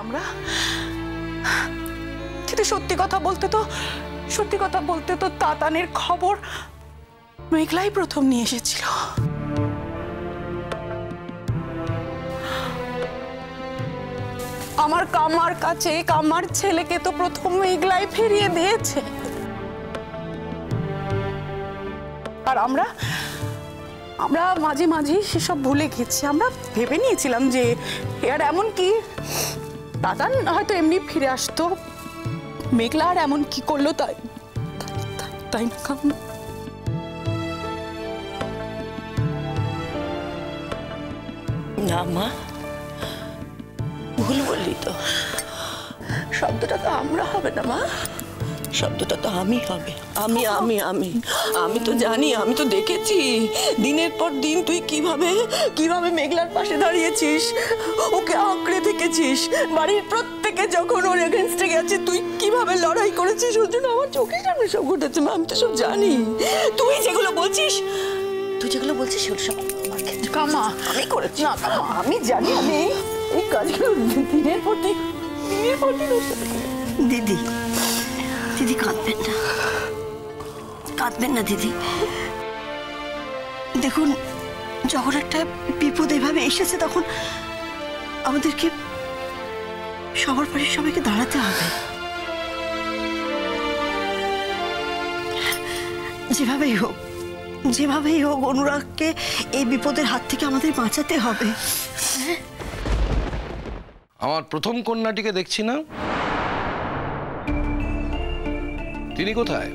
আমরা, কিন্তু সত্যি কথা বলতে তো তাতানের খবর মেঘলাই প্রথম নিয়ে এসেছিল। আমার কামার কাছে কামার ছেলেকে তো প্রথম মেঘলাই ফিরিয়ে দিয়েছে। আর আমরা মাঝে মাঝে সেসব ভুলে গেছি। আমরা ভেবে নিয়েছিলাম যে আর এমন কি তাতান হয়তো এমনি ফিরে আসতো, মেঘলা আর এমন কি করলো তাই না? না মা, ভুল বললি তো। শব্দটা তো আমরা হবে না মা, শব্দটা তো আমি হবে। আমি আমি আমি আমি তো জানি, আমি তো দেখেছি দিনের পর দিন তুই কিভাবে মেঘলার পাশে দাঁড়িয়েছিস, ওকে আঁকড়ে থেকেছিস। বাড়ির প্রত্যেকে যখন ওর এগেনস্টে গেছে তুই কিভাবে লড়াই করেছিস, ওর জন্য আমার চোখের সামনে সব ঘটেছে মা। আমি তো সব জানি। তুই যেগুলো বলছিস সেগুলো সব আমার ক্ষেত্রে কামা আমি করেছি। না কামা, আমি জানি। আমি এই কাজগুলো দিনের পর দিন দিদি দিদি কাঁদবেন না দিদি। দেখুন, যখন একটা বিপদ এভাবে এসেছে তখন আমাদেরকে সবার বাড়ির সবাইকে দাঁড়াতে হবে। যেভাবেই হোক অনুরাগকে এই বিপদের হাত থেকে আমাদের বাঁচাতে হবে। আমার প্রথম কন্যাটিকে দেখছি না, তিনি কোথায়?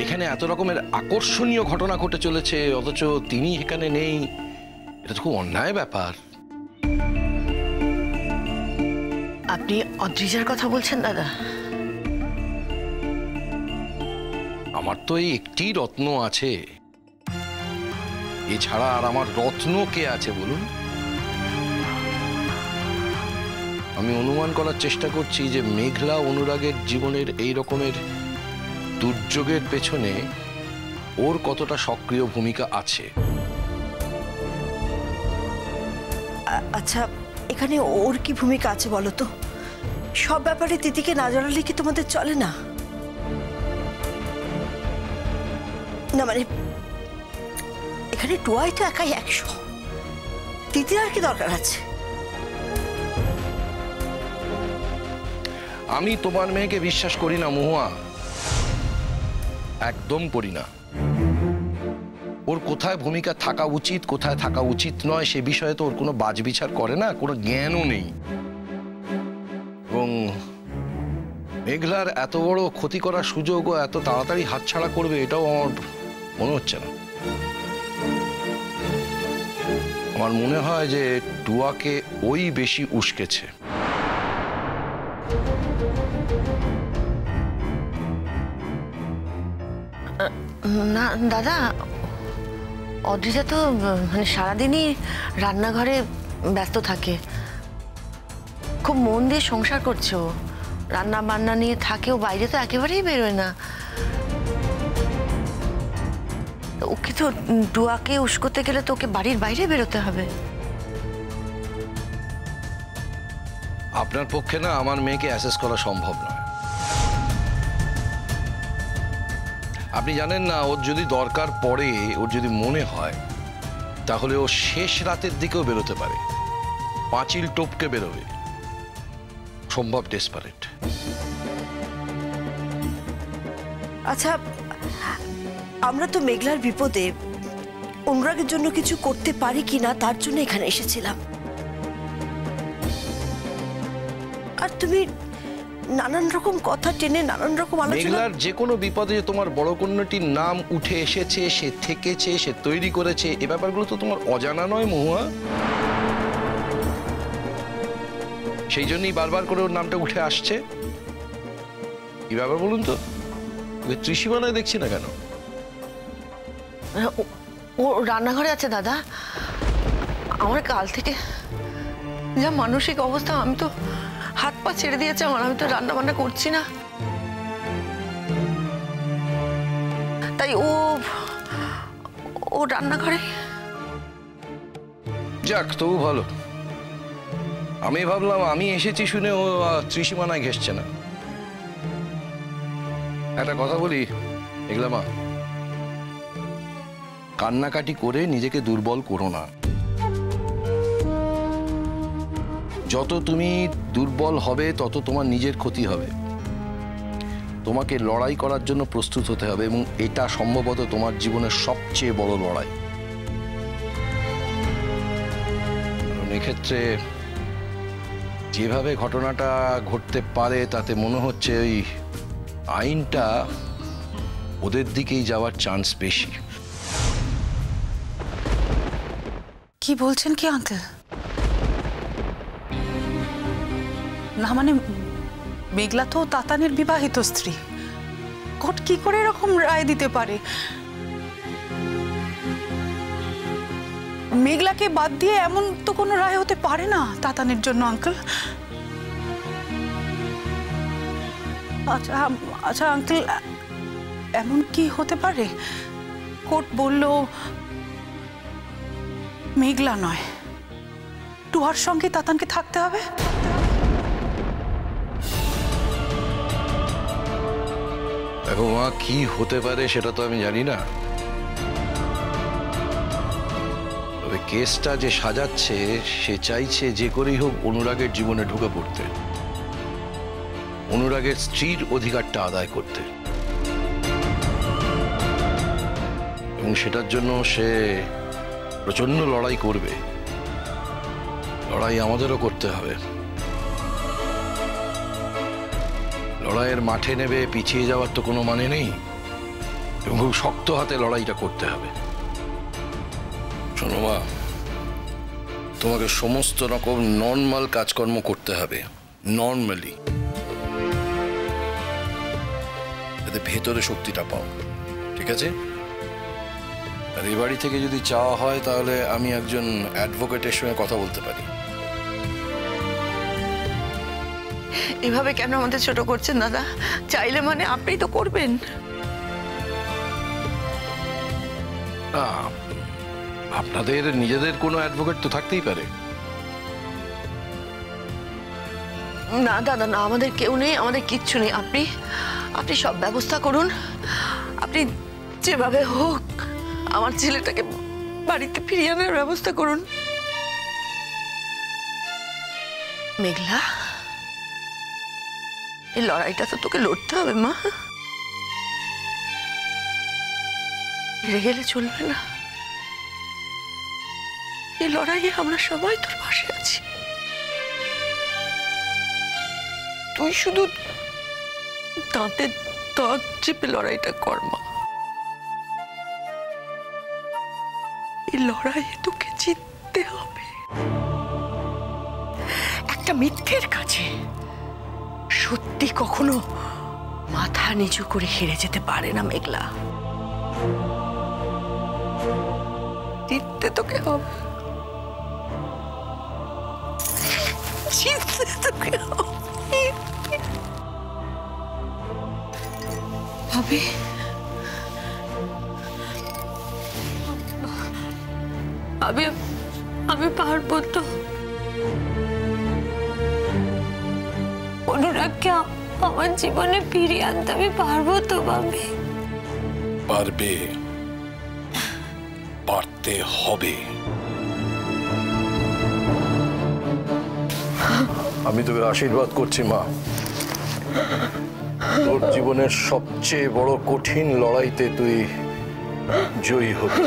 এখানে এত রকমের আকর্ষণীয় ঘটনা ঘটে চলেছে অথচ তিনি এখানে নেই। এটা তো খুব অন্যায় ব্যাপার। আপনি অদ্রিজার কথা বলছেন দাদা? আমার তো এই একটি রত্ন আছে, এছাড়া আর আমার রত্ন কে আছে বলুন? আমি অনুমান করার চেষ্টা করছি যে মেঘলা অনুরাগের জীবনের এই রকমের দুর্যোগের পেছনে ওর কতটা সক্রিয় ভূমিকা আছে। আচ্ছা, এখানে ওর কি ভূমিকা আছে বলো তো? সব ব্যাপারে দিদিকে না জানালে কি তোমাদের চলে না? না মানে এখানে টুয়াই তো একাই 100, দিদির আর কি দরকার আছে? আমি তোমার মেয়েকে বিশ্বাস করি না মহুয়া, একদম করি না। ওর কোথায় ভূমিকা থাকা উচিত কোথায় থাকা উচিত নয় সে বিষয়ে তো ওর কোনো বাছবিচার করে না, কোনো জ্ঞানও নেই। এবং মেঘলার এত বড় ক্ষতি করার সুযোগও এত তাড়াতাড়ি হাতছাড়া করবে এটাও আমার মনে হচ্ছে না। আমার মনে হয় যে টুয়াকে ওই বেশি উস্কেছে। না দাদা, অদ্রিজা তো মানে সারাদিনই রান্নাঘরে ব্যস্ত থাকে, খুব মন দিয়ে সংসার করছে। ও রান্না বান্না নিয়ে থাকে, ও বাইরে তো একেবারেই বেরোয় না। ওকে তো টুয়াকে উস্কোতে গেলে তো ওকে বাড়ির বাইরে বেরোতে হবে। আপনার পক্ষে না আমার মেয়েকে অ্যাসেস করা সম্ভব নয়। আপনি জানেন না, ওর যদি দরকার পড়ে, ওর যদি মনে হয়, তাহলে ও শেষ রাতের দিকেও বেরোতে পারে, পাঁচিল টপকে বেরোবে, সম্ভব ডেসপারেট। আচ্ছা, আমরা তো মেঘলার বিপদে অনুরাগের জন্য কিছু করতে পারি কিনা তার জন্য এখানে এসেছিলাম। আর তুমি নানান রকম কথা টেনে নানান রকম আলোচনা। মেঘলার যে কোনো বিপদে তোমার বড় কন্যাটির নাম উঠে এসেছে, সে থেকেছে, সে তৈরি করেছে, এ ব্যাপারগুলো তো তোমার অজানা নয় মহুয়া। সেই জন্যই বারবার করে ওর নামটা উঠে আসছে। কি ব্যাপার বলুন তো? ত্রিসীমানায় দেখছি না কেন? ও রান্নাঘরে আছে দাদা। আমার কাল থেকে যা মানসিক অবস্থা, আমি তো হাত পা ছেড়ে দিয়েছে আমার। আমি তো রান্না বান্না করছি না, তাই ও রান্নাঘরে। যাক, তবু ভালো। আমি ভাবলাম আমি এসেছি শুনে ও ত্রিসীমানায় ঘেসছে না। একটা কথা বলি এগুলা মা, কান্নাকাটি করে নিজেকে দুর্বল করো না। যত তুমি দুর্বল হবে তত তোমার নিজের ক্ষতি হবে। তোমাকে লড়াই করার জন্য প্রস্তুত হতে হবে এবং এটা সম্ভবত তোমার জীবনের সবচেয়ে বড় লড়াই। কারণ এক্ষেত্রে যেভাবে ঘটনাটা ঘটতে পারে তাতে মনে হচ্ছে ওই আইনটা ওদের দিকেই যাওয়ার চান্স বেশি। কি বলছেন কি আঙ্কেল? না মানে মেঘলা তো তাতানের বিবাহিত স্ত্রী, কোর্ট কি করে এরকম রায় দিতে পারে? মেঘলাকে বাদ দিয়ে এমন তো কোনো রায় হতে পারে না তাতানের জন্য আঙ্কেল। আচ্ছা আচ্ছা আঙ্কেল, এমন কি হতে পারে? কোর্ট বলল মেঘলা নয়, টুহার সঙ্গে তাতানকে থাকতে হবে। দেখো মা, কি হতে পারে সেটা তো আমি জানি না, তবে কেসটা যে সাজাচ্ছে সে চাইছে যে করেই হোক অনুরাগের জীবনে ঢুকে পড়তে, অনুরাগের স্ত্রীর অধিকারটা আদায় করতে, এবং সেটার জন্য সে প্রচন্ড লড়াই করবে। লড়াই আমাদেরও করতে হবে। লড়াইয়ের মাঠে নেবে পিছিয়ে যাওয়ার তো কোনো মানে নেই, এবং খুব শক্ত হাতে লড়াইটা করতে হবে। শোনো মা, তোমাকে সমস্ত রকম নর্মাল কাজকর্ম করতে হবে, নর্মালি, যাতে ভেতরে শক্তিটা পাও, ঠিক আছে? আর এই বাড়ি থেকে যদি চাওয়া হয় তাহলে আমি একজন অ্যাডভোকেটের সঙ্গে কথা বলতে পারি। এভাবে কেন আমাদের ছোট করছেন দাদা? চাইলে মানে আপনিই তো করবেন। আপনাদের নিজেদের কোনো অ্যাডভোকেট তো থাকতেই পারে। না দাদা না, আমাদের কেউ নেই, আমাদের কিচ্ছু নেই। আপনি আপনি সব ব্যবস্থা করুন। আপনি যেভাবে হোক আমার ছেলেটাকে বাড়িতে ফিরিয়ে আনার ব্যবস্থা করুন। মেঘলা, এই লড়াইটা তো তোকে লড়তে হবে মা, হেরে গেলে চলবে না। এই লড়াইয়ে আমরা সবাই তোর পাশে আছি। তুই শুধু দাঁতে দাঁত চেপে লড়াইটা কর মা। এই লড়াইয়ে তোকে জিততে হবে। একটা মিথ্যের কাছে সত্যি কখনো মাথা নিচু করে হেরে যেতে পারে না মেঘলা। জিততে তোকে হবে, জিততে তোকে হবে। ভাবি, আমি পারবো তো? অনুরাগকে আমার জীবনে ফিরিয়ে আনতে আমি পারবো তো ভাবি? পারবে, পারতে হবে। আমি তোকে আশীর্বাদ করছি মা, তোর জীবনের সবচেয়ে বড় কঠিন লড়াইতে তুই জয়ী হবি।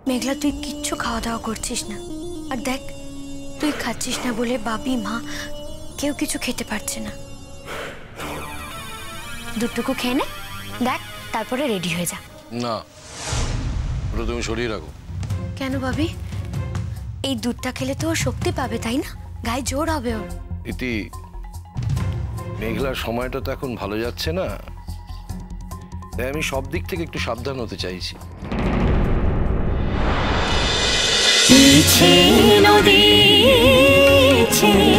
মেঘলা, তুই কিচ্ছু খাওয়া দাওয়া করছিস না, আর দেখ তুই খাচ্ছিস না বলে বাবি মা কেউ কিছু খেতে পারছে না। দুটুকু খেয়ে নে, দেখ, তারপরে রেডি হয়ে যা। না, ওটা তুমি সরিয়ে রাখো। কেন ভাবি? এই দুধটা খেলে তো ও শক্তি পাবে, তাই না? গায়ে জোর হবে ওর। ইতি, মেঘলার সময়টা তো এখন ভালো যাচ্ছে না, তাই আমি সব দিক থেকে একটু সাবধান হতে চাইছি। নদী কাছে